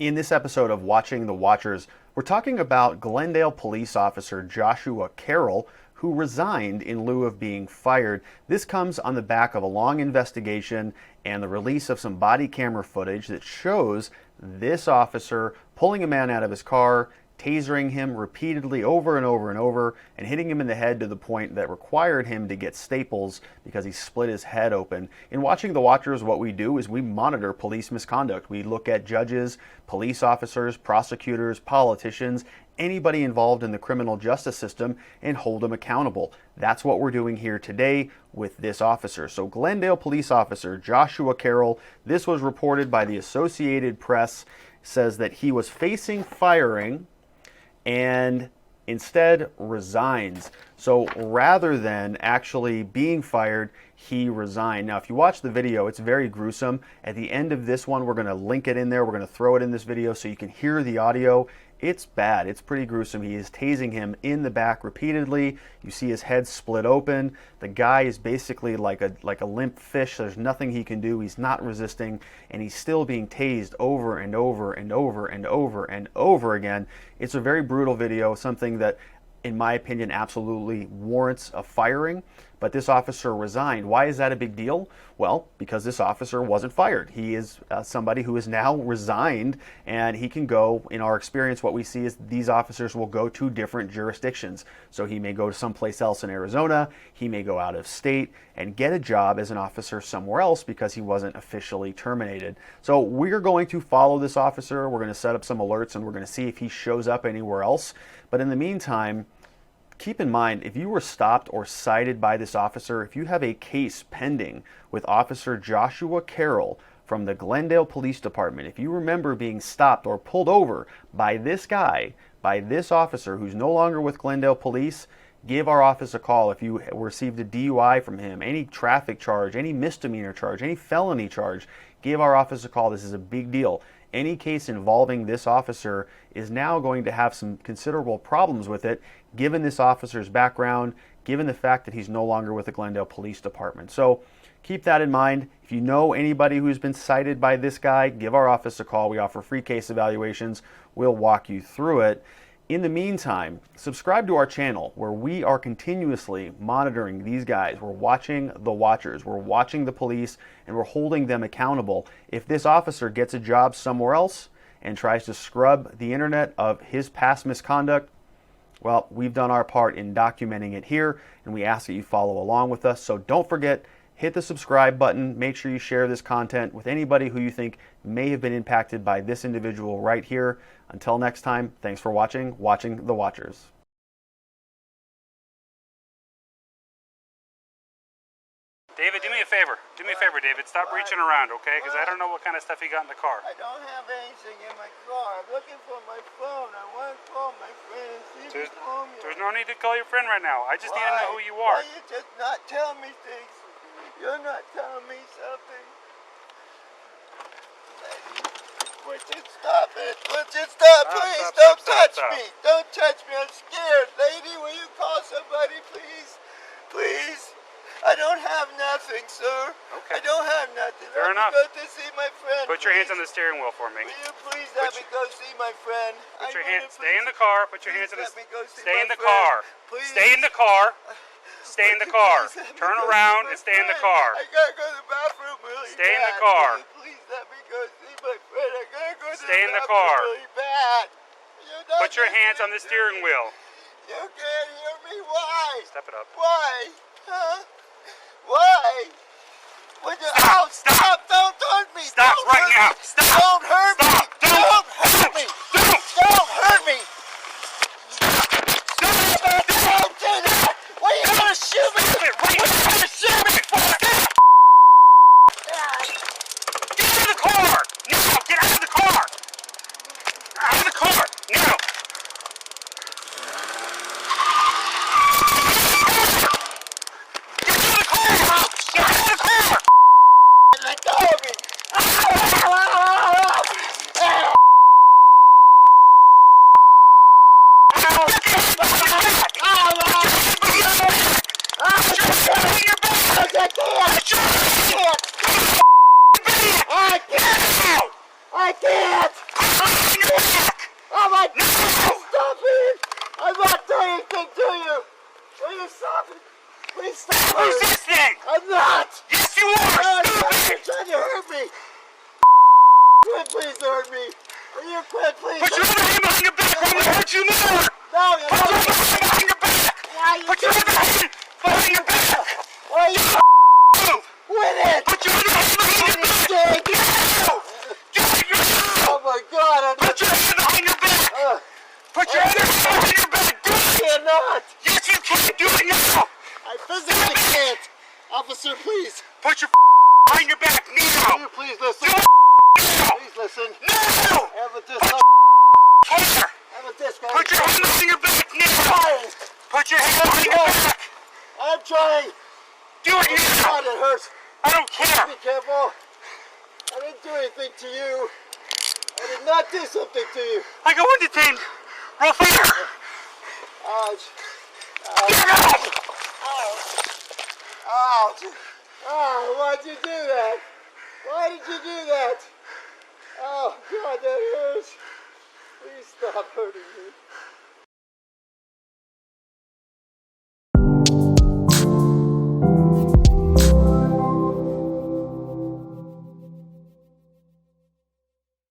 In this episode of Watching the Watchers, we're talking about Glendale police officer Joshua Carroll, who resigned in lieu of being fired. This comes on the back of a long investigation and the release of some body camera footage that shows this officer pulling a man out of his car, tasering him repeatedly over and over and over, and hitting him in the head to the point that required him to get staples because he split his head open. In Watching the Watchers, what we do is we monitor police misconduct. We look at judges, police officers, prosecutors, politicians, anybody involved in the criminal justice system, and hold them accountable. That's what we're doing here today with this officer. So Glendale police officer Joshua Carroll, this was reported by the Associated Press, says that he was facing firing and instead resigns. So rather than actually being fired, he resigned. Now, if you watch the video, it's very gruesome. At the end of this one, we're going to link it in there. We're going to throw it in this video so you can hear the audio. It's bad. It's pretty gruesome. He is tasing him in the back repeatedly. You see his head split open. The guy is basically like a limp fish. There's nothing he can do. He's not resisting, and he's still being tased over and over and over and over and over again. It's a very brutal video, something that, in my opinion, absolutely warrants a firing. But this officer resigned. Why is that a big deal? Well, because this officer wasn't fired. He is somebody who is now resigned, and he can go, in our experience, what we see is these officers will go to different jurisdictions. So he may go to someplace else in Arizona, he may go out of state and get a job as an officer somewhere else because he wasn't officially terminated. So we're going to follow this officer. We're going to set up some alerts, and we're going to see if he shows up anywhere else. But in the meantime, keep in mind, if you were stopped or cited by this officer, if you have a case pending with Officer Joshua Carroll from the Glendale Police Department, if you remember being stopped or pulled over by this guy, by this officer who's no longer with Glendale Police, give our office a call. If you received a DUI from him, any traffic charge, any misdemeanor charge, any felony charge, give our office a call. This is a big deal. Any case involving this officer is now going to have some considerable problems with it, given this officer's background, given the fact that he's no longer with the Glendale Police Department. So keep that in mind. If you know anybody who's been cited by this guy, give our office a call. We offer free case evaluations. We'll walk you through it. In the meantime, subscribe to our channel where we are continuously monitoring these guys. We're watching the watchers. We're watching the police, and we're holding them accountable. If this officer gets a job somewhere else and tries to scrub the internet of his past misconduct, well, we've done our part in documenting it here, and we ask that you follow along with us. So don't forget, hit the subscribe button. Make sure you share this content with anybody who you think may have been impacted by this individual right here. Until next time, thanks for watching the Watchers. David, do me a favor. Do me a favor, David. Stop reaching around, okay? Because I don't know what kind of stuff you got in the car. I don't have anything in my car. I'm looking for my phone. I want to call my friend and see if he's home yet. There's no need to call your friend right now. I just need to know who you are. Why you just not tell me things? You're not telling me something. Would you stop it? Would you stop? Please don't touch me. Don't touch me. I'm scared. Lady, will you call somebody, please? Please. I don't have nothing, sir. Okay. I don't have nothing. Fair enough. Let me go to see my friend. Put your hands on the steering wheel for me. Will you please let me go see my friend? Put your hands. Stay in the car. Put your hands on the. Stay in the friend. car. Please. Stay in the car. Stay in the car. Turn around and stay in the car. I gotta go to the bathroom really bad. Stay in the car. Please let me go see my friend. I gotta go to Stay in the the bathroom car. really bad. Put your hands on the steering wheel. You can't hear me. Why? Step it up. Why? Huh? Why? Would you... Stop! Oh, stop! Don't hurt me! Stop Don't right hurt now! me. Stop! Don't hurt me! Stop! Don't hurt me! Don't hurt me! Don't do that! What are you gonna shoot me? What are you gonna shoot me for? Get out of the car! Now! Get out of the car! Out of the car! Now! Let go of me! Please stop. Who's this thing? I'm not. Yes, you are, No, stupid! you're trying to hurt me. Quit, please hurt me. Will you quit, please? Put your other hand behind your back or I'm gonna hurt you more! No, you're Put your not. other hand behind your back! Why you Put your other hand behind your back! Why you Move! quit it? Put your other hand behind your back! Dick. No! Do it yourself! Oh my God, I'm Put your hand behind your back! Put your other hand behind your back! Do it! cannot. Yes, you can! Do it now! I physically can't. Officer, please. Put your behind your back Will now! you please listen? Do it now! Please listen. No! Have a disc. Here! Have a disc. Put your hand behind your back now! trying. Put your hand behind your back! I'm trying. Do it now! God, it hurts. I don't care! Be careful. I didn't do anything to you. I did not do something to you. I go into thing! Roll fire! Ouch. Get out! Ouch. Oh, why'd you do that? Why did you do that? Oh, God, that hurts. Please stop hurting me.